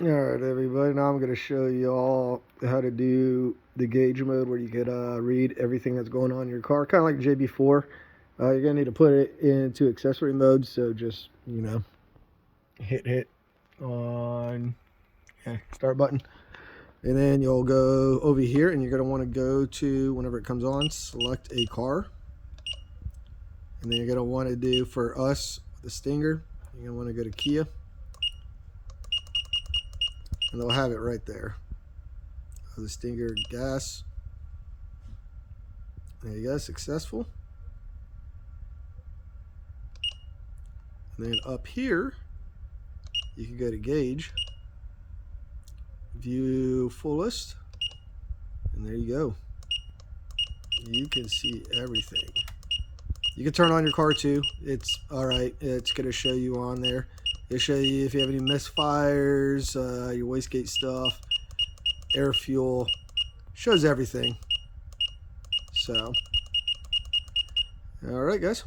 Alright everybody, now I'm going to show you all how to do the gauge mode where you could read everything that's going on in your car, kind of like JB4. You're going to need to put it into accessory mode, so just, hit on start button. And then you'll go over here and you're going to want to go to, whenever it comes on, select a car. And then you're going to want to do, for us, the Stinger, you're going to want to go to Kia. And they'll have it right there. The Stinger gas. There you go, successful. And then up here, you can go to gauge, view full list, and there you go. You can see everything. You can turn on your car too. It's alright. It's going to show you on there. It'll show you if you have any misfires, your wastegate stuff, air fuel. Shows everything. So, alright guys.